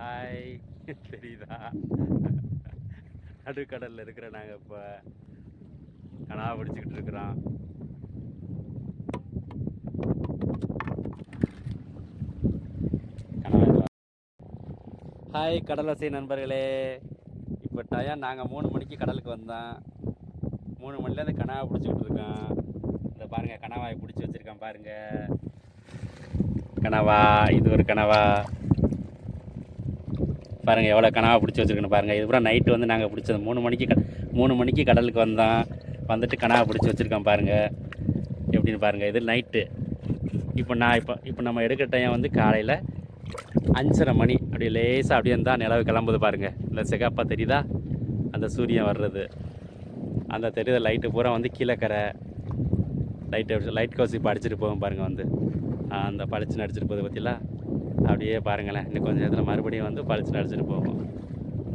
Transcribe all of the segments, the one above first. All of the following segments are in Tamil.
ஹாய். தெரியுதா? நடுக்கடலில் இருக்கிற நாங்கள் இப்போ கனவா பிடிச்சிக்கிட்டு இருக்கிறோம். ஹாய் கடலோசை நண்பர்களே. இப்போ டயம் நாங்கள் 3 மணிக்கு கடலுக்கு வந்தோம். 3 மணிலேருந்து கனவா பிடிச்சிக்கிட்டு இருக்கோம். இந்த பாருங்கள், கனவாயை பிடிச்சி வச்சுருக்கேன் பாருங்கள். கனவா, இது ஒரு கனவா பாருங்கள். எவ்வளோ கனவா பிடிச்சி வச்சுருக்கேன்னு பாருங்கள். இது கூட நைட்டு வந்து நாங்கள் பிடிச்சது 3 மணிக்கு கடலுக்கு வந்தோம். வந்துட்டு கனவா பிடிச்சி வச்சுருக்கோம் பாருங்கள் எப்படின்னு பாருங்கள். இது நைட்டு. இப்போ நம்ம எடுக்கிற டைம் வந்து காலையில் 5:30 மணி. அப்படியே லேசாக அப்படியே இருந்தால் நிலவு கிளம்புது பாருங்கள். இந்த சிகப்பாக தெரியுதா? அந்த சூரியன் வர்றது அந்த தெரியுத லைட்டு பூரா வந்து கீழக்கரை லைட் ஹவுஸ் இப்போ அடிச்சுட்டு போகும் பாருங்கள். வந்து அந்த பளிச்சுன்னு அடிச்சுட்டு போகுது பார்த்தீங்களா? அப்படியே பாருங்களேன். இன்னும் கொஞ்சம் நேரத்தில் மறுபடியும் வந்து பளிச்சுன்னு அடிச்சுட்டு போகும்.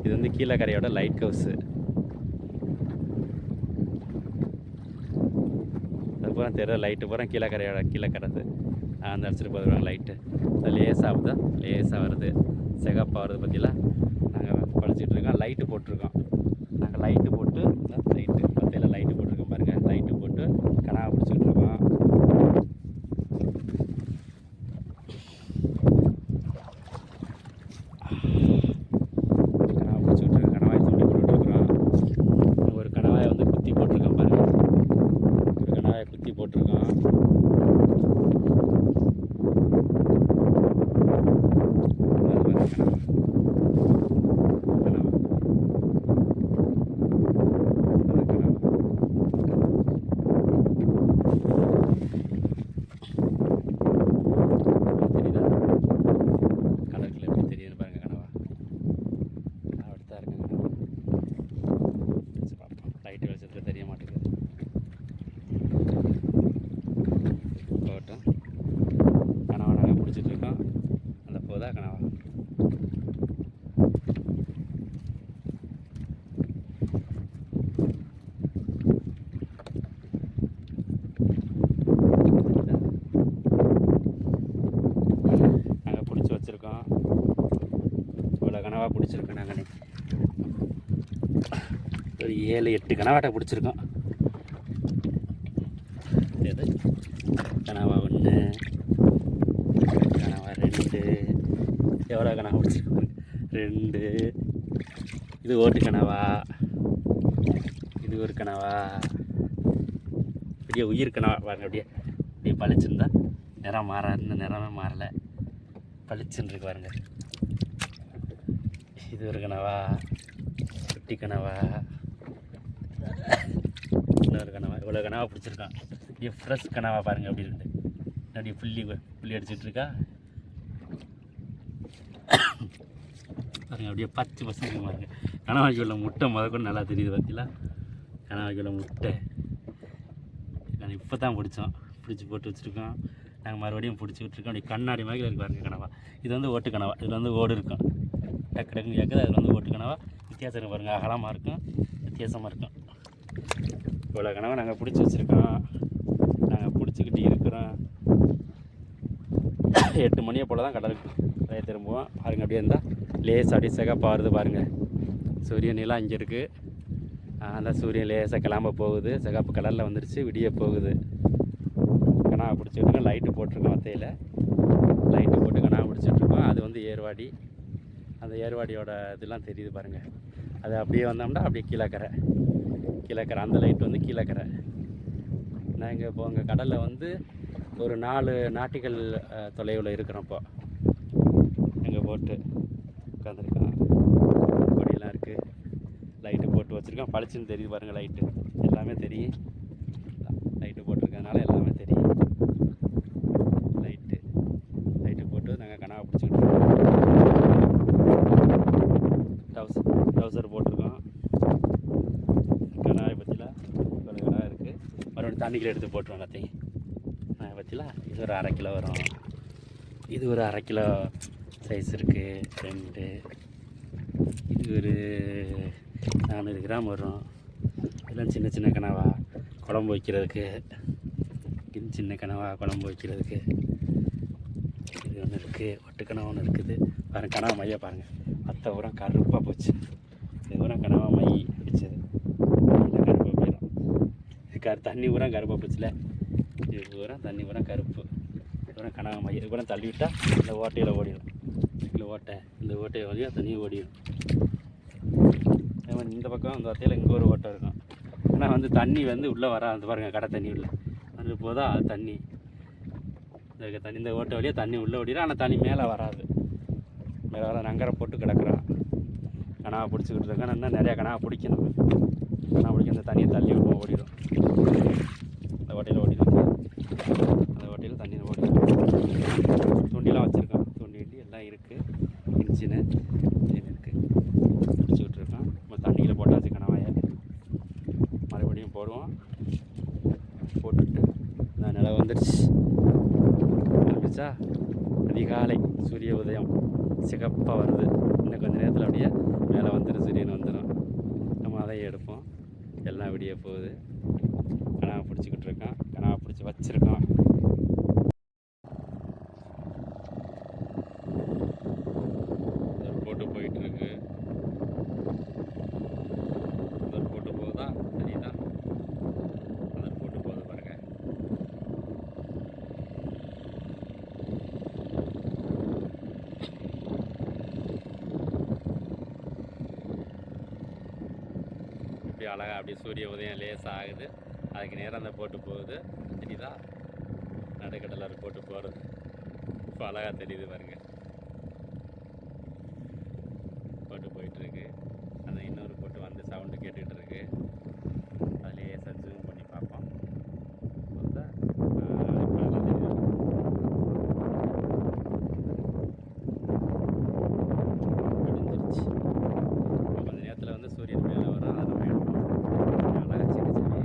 இது வந்து கீழக்கரையோட லைட் ஹவுஸு. அது பூரா தெரியுது லைட்டு பூரா கீழக்கரைது அந்த அடிச்சுட்டு போகுது லைட்டு. அது லேசாகுதா? லேசாக வருது, சிகப்பாக வருது பார்த்தீங்களா? நாங்கள் பழிச்சிட்டு இருக்கோம். லைட்டு போட்டிருக்கோம். நாங்கள் லைட்டு போட்டு லைட்டு பத்தையில் லைட்டு போட்டிருக்கோம் பாருங்கள். லைட்டு போட்டு கனவா பிடிச்சிக்கிட்டு இருக்கோம். கனவா பிடிச்சிக்கிட்டு இருக்கோம். கனவாயை தூண்டி போட்டுருக்குறோம். ஒரு கனவாயை வந்து குத்தி போட்டிருக்கோம் பாருங்கள். ஒரு கனவாயை குத்தி போட்டிருக்கோம். லைட்டு வெளிச்சத்தில் தெரிய மாட்டேங்குது. போட்டோம். கனவா நாங்கள் பிடிச்சிட்டு இருக்கோம். அந்த போதா கனவா. நாங்கள் பிடிச்சி வச்சுருக்கோம். இவ்வளோ கனவா பிடிச்சிருக்கோம். நாங்கள் ஒரு 7-8 கனவாட்டை பிடிச்சிருக்கோம். கனவா 1, கனவா 2, எவ்வளோ கனவா பிடிச்சிருக்கோம்? 2. இது ஓட்டு கனவா. இது ஒரு கனவா. பெரிய உயிர் கனவா பாருங்க. அப்படியே பளிச்சுருந்தா நிறம் மாறாதுன்னு நிறமே மாறலை, பளிச்சுன்னு இருக்கு பாருங்க. இது ஒரு கனவா. குட்டி கனவா. இன்னொரு கனவா. இவ்வளோ கனவா பிடிச்சிருக்கான். இப்படியே ஃப்ரெஷ் கனவா பாருங்கள். அப்படி இருந்து அப்படியே புள்ளி அடிச்சிட்ருக்கா பாருங்கள். அப்படியே பச்சை பசங்க பாருங்கள். கனவாய்க்கு உள்ள முட்டை கூட நல்லா தெரியுது பார்த்தீங்களா? கனவாய்க்கு உள்ள முட்டை நாங்கள் இப்போ தான் பிடிச்சி போட்டு வச்சுருக்கோம். நாங்கள் மறுபடியும் பிடிச்சி விட்டுருக்கோம். அப்படி கண்ணாடி மாதிரி இருக்கு பாருங்க கனவா. இது வந்து ஓட்டு கனவா. இதில் வந்து ஓடு இருக்கும். டக்கு டக்குன்னு கேட்குது. அதில் வந்து ஓட்டு கனவா. வித்தியாசம் பாருங்கள். அகலமாக இருக்கும், வித்தியாசமாக இருக்கும். இவ்வளோ கனவா நாங்கள் பிடிச்சி வச்சுருக்கோம். நாங்கள் பிடிச்சிக்கிட்டு இருக்கிறோம். 8 மணியை போல் தான் கடலுக்கு திரும்புவோம். பாருங்கள். அப்படியே இருந்தால் லேசாக அப்படியே சிகப்பாக வருது பாருங்கள். சூரியன் நிலா இங்கே இருக்குது. அந்த சூரியன் லேசாக கிளம்ப போகுது. சிகப்பு கலரில் வந்துருச்சு. விடிய போகுது. கனவா பிடிச்சிட்ருக்கோம். லைட்டு போட்டிருக்கோம். வத்தையில் லைட்டு போட்டு கனவா பிடிச்சிட்ருக்கோம். அது வந்து ஏர்வாடி. அந்த ஏர்வாடியோட இதெல்லாம் தெரியுது பாருங்கள். அது அப்படியே வந்தோம்னா அப்படியே கீழக்கரை. அந்த லைட் வந்து கீழக்கரை. நாங்கள் இப்போ அங்கே கடலில் வந்து ஒரு 4 நாட்டிகள் தொலைவில் இருக்கிறோம். இப்போ எங்கள் போட்டு உட்காந்துருக்கோம். கொடியெல்லாம் இருக்குது. லைட்டு போட்டு வச்சுருக்கோம். பளிச்சுன்னு தெரியுது பாருங்கள். லைட்டு எல்லாமே தெரியும். லைட்டு போட்டிருக்கறதுனால எல்லாமே தெரியும். லைட்டு போட்டு நாங்கள் கனவா பிடிச்சிக்கிட்டு டவுசர் போட்டிருக்கோம். கனவாயை பற்றிலாம் ஒரு கனவா இருக்குது. மறுபடியும் தண்ணிக்கில் எடுத்து போட்டுருவோம் எல்லாத்தையும். பற்றிலாம் இது ஒரு 1/2 கிலோ வரும். இது ஒரு 1/2 கிலோ சைஸ் இருக்குது. 2. இது ஒரு 400 கிராம் வரும். இதெல்லாம் சின்ன கனவா குழம்பு வைக்கிறதுக்கு. இது சின்ன கனவா குழம்பு வைக்கிறதுக்கு. இது அப்படி ஒன்று இருக்குது, ஒட்டுக்கணவா ஒன்று இருக்குது பாருங்கள். கனவா மையை பாருங்கள், மற்ற உரம் கருப்பாக போச்சு. இது உரம் கனவா மை அடிச்சது கருப்பாக போயிடும். தண்ணி உரம் கருப்பாக போச்சுல, இது உரம் தண்ணி உரம் கருப்பு. உரம் கனவா மை. இது உரம் தள்ளிவிட்டால் இந்த ஓட்டையில் ஓடிடும். இந்த ஓட்டை, இந்த ஓட்டையை வழியாக தண்ணியை ஓடிடும். இந்த பக்கம் இந்த ஓட்டையில் இங்கே ஒரு ஓட்டை இருக்கும். ஆனால் வந்து தண்ணி வந்து உள்ளே வராது பாருங்கள். கடை தண்ணி உள்ள வந்து போதா தண்ணி, இந்த தண்ணி இந்த ஓட்டை வழியாக தண்ணி உள்ளே ஓடிடும். ஆனால் தண்ணி மேலே வராது. மேலே வர நங்கரை போட்டு கிடக்குறான். கனவா பிடிச்சிக்கிட்டு இருக்கேன். இன்னும் நிறையா கனவா பிடிக்கணும். கனவா பிடிக்க அந்த தண்ணியை தள்ளி விடுவோம், ஓடிடும். அந்த ஓட்டையில் ஓடிடும். அந்த ஓட்டையில் தண்ணி ஓடிடும். தூண்டிலாம் வச்சுருக்கோம். தூண்டி வண்டி எல்லாம் இருக்குது. இன்ஜினு இருக்குது. பிடிச்சிக்கிட்டு இருக்கோம். நம்ம தண்ணியில் போட்டாச்சு கனவாயை. மறுபடியும் போடுவோம். போட்டுட்டு நான் நிலவு வந்துடுச்சு. வந்துடுச்சா? அதிகாலை சூரிய உதயம் சிகப்பாக வருது. இன்னும் கொஞ்சம் நேரத்தில் அப்படியே மேலே வந்துடும், சூரியன் வந்துடும். நம்ம அதை எடுப்போம். எல்லாம் விடிய போகுது. கனவா பிடிச்சிக்கிட்டு இருக்கோம். கனவா பிடிச்சி வச்சுருக்கோம். போட்டு போயிட்டுருக்கு. போட்டு போகுதா சரிதா? அதில் போட்டு போகுது பாருங்க. இப்படி அழகாக அப்படியே சூரிய உதயம் லேசாக ஆகுது. அதுக்கு நேரம் அந்த போட்டு போகுது. தெரியுதா? நடுக்கடலில் போட்டு போகிறது இப்போ அழகாக தெரியுது பாருங்க. போட்டு போயிட்டுருக்கு. அந்த இன்னொரு போட்டு வந்து சவுண்டு கேட்டுக்கிட்டு இருக்கு. அதுலேயே ஜூம் பண்ணி பார்ப்போம். முடிஞ்சிருச்சு. கொஞ்சம் நேரத்தில் வந்து சூரியன் மேலே வரும். அதை நம்ம எடுப்போம். அழகாக சின்ன சின்ன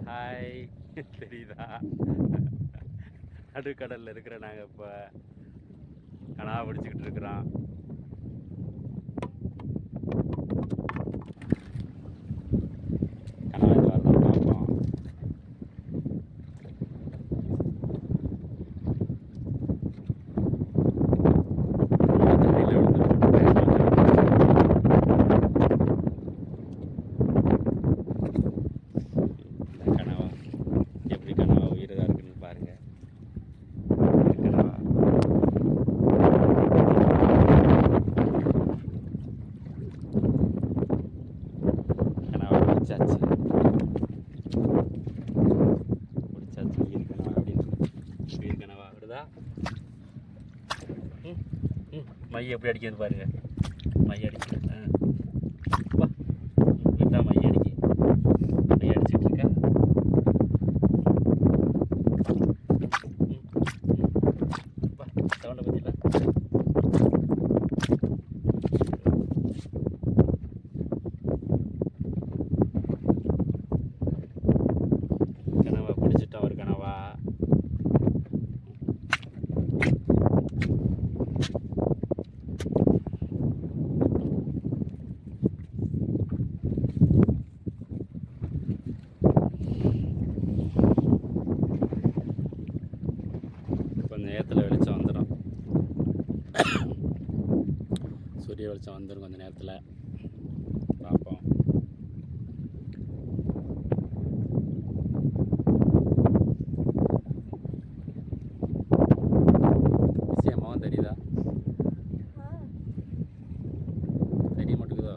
ஹாய் தெரியுதா? நடுக்கடலில் இருக்கிற நாங்கள் இப்போ கனவா பிடிச்சிக்கிட்டு இருக்கிறோம். கனவா இது வரதான் பார்ப்போம். தண்ணியில் கனவா எப்படி கனவா உயிரதாக இருக்குன்னு பாருங்கள். கனவா கனவா பிடிச்சாச்சு. பிடிச்சாச்சு. உயிர் கனவா அப்படின்னு. உயிர் கனவா விடுதா? மை எப்படி அடிக்கிறது பாருங்க. மை அடிக்குது. இப்படிதான் மை அடிக்கு. மை அடிச்சுட்டு இருக்கா. சவுண்டை பற்றில கனவா பிடிச்சிட்டோம். ஒரு கனவா கொஞ்சம் நேரத்தில் வெளிச்சம் வந்துடும். சூரிய வெளிச்சம் வந்துடும் கொஞ்சம் நேரத்தில். பார்ப்போம். விஷயமாவும் தெரியுதா? தெரிய மாட்டேங்குதோ?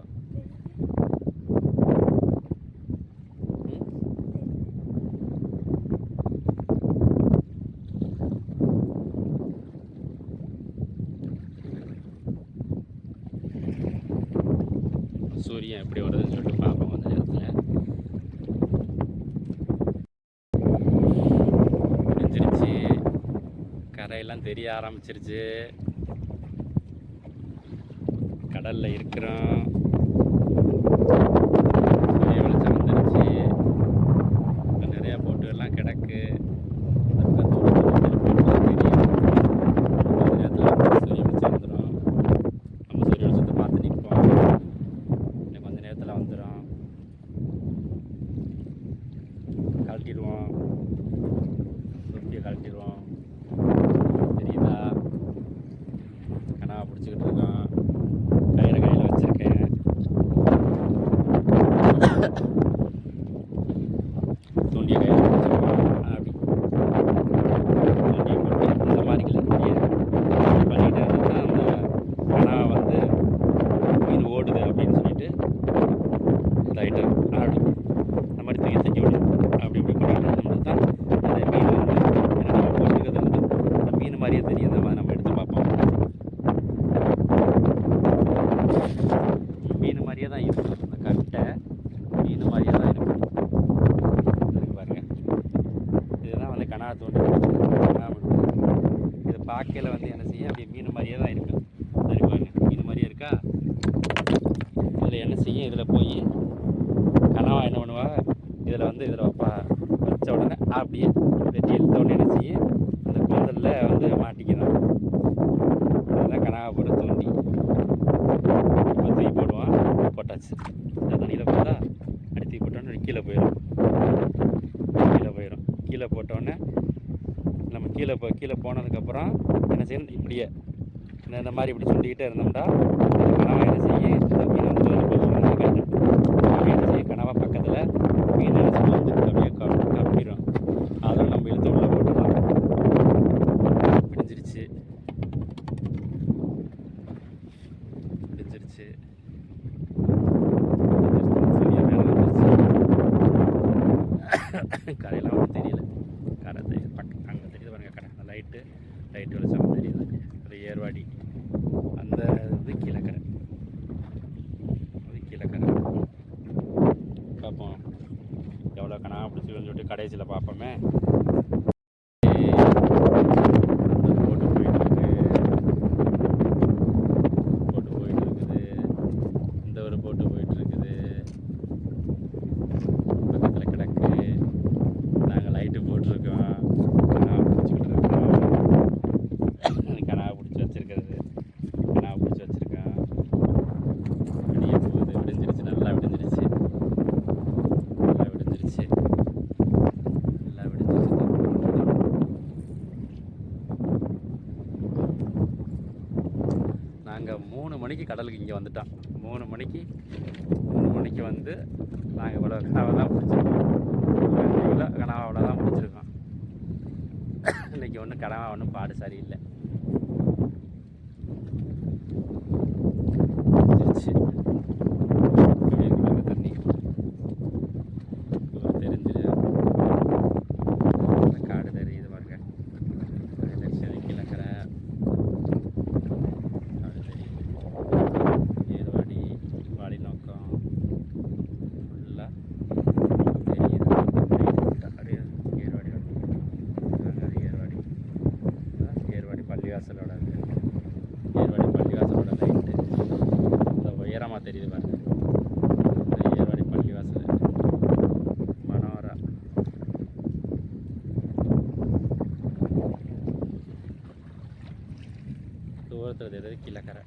சூரியன் எப்படி வருதுன்னு சொல்லிட்டு பார்ப்போம் அந்த நேரத்தில். முடிஞ்சிருச்சு. கரையெல்லாம் தெரிய ஆரம்பிச்சிருச்சு. கடலில் இருக்கிறோம். சூரிய வெளிச்சம் வந்துருச்சு. நிறையா போட்டுகள்லாம் கிடக்கு. சூரிய வெளிச்சம் வந்துடும். நம்ம சூரிய வெளிச்சத்தை பார்த்து நிற்போம். அப்படியே மீன் மாதிரியே தான் இருக்குது. சரி பாருங்க, மீன் மாதிரியே இருக்கா. இதில் என்ன செய்யும், இதில் போய் கனவா என்ன பண்ணுவா, இதில் வந்து இதில் வச்ச உடனே அப்படியே வெட்டி இழுத்த உடனே என்ன செய்யும், அந்த கூந்தலில் வந்து மாட்டிக்கணும். அதெல்லாம் கனவா போட தூண்டி இப்போ தூக்கி போடுவான். போட்டாச்சு. இந்த தண்ணியில் போட்டா அடி தூக்கி போட்டோன்னே கீழே போயிடும். கீழே போட்டோடனே நம்ம கீழே போனதுக்கப்புறம் என்ன செய்யணும், இப்படியே இந்த மாதிரி இப்படி சுண்டிக்கிட்டே இருந்தோம்னா கனவா என்ன செய்யும், இந்த மீன் வந்து என்ன செய்யும், கனவா பக்கத்தில் மீன் என்ன செய்யும் வந்து அப்படியே கப்பிடும். அதெல்லாம் நம்ம இழுத்து உள்ள போட்டுடலாம். பிடிஞ்சிருச்சு. கரையெல்லாம் ஒன்றும் தெரியல. கரை பக்கம் அங்கே தெரியுது பாருங்க, கடை லைட்டு வெளிச்சம் தெரியுது. அது ஏர்வாடி, அந்த இது கீழக்கரை, அது கீழக்கரை. பார்ப்போம் எவ்வளோ கணா பிடிச்சிருக்குன்னு சொல்லிட்டு கடைசியில் பார்ப்போமே. நாங்கள் 3 மணிக்கு கடலுக்கு இங்கே வந்துட்டோம். 3 மணிக்கு வந்து நாங்கள் இவ்வளோ கனவை தான் பிடிச்சிருக்கோம். இவ்வளோ கனவா அவ்வளோதான் பிடிச்சிருக்கோம். இன்றைக்கி ஒன்றும் கனவா ஒன்றும் பாடு சரியில்லை. தண்ணி தெரிஞ்சிரு, காடு தெரியுது பாருங்க. கீழக்கரை ஏர்வாடி நோக்கம் ஃபுல்லாக தெரியுது. ஏர்வாடி பள்ளிவாசலோட லைட்டு இந்த உயரமாக தெரியுது பாருங்க. ஏர்வாடி பள்ளிவாசல் மனோரா. தூரத்தில் தெரியுது கீழக்கரை.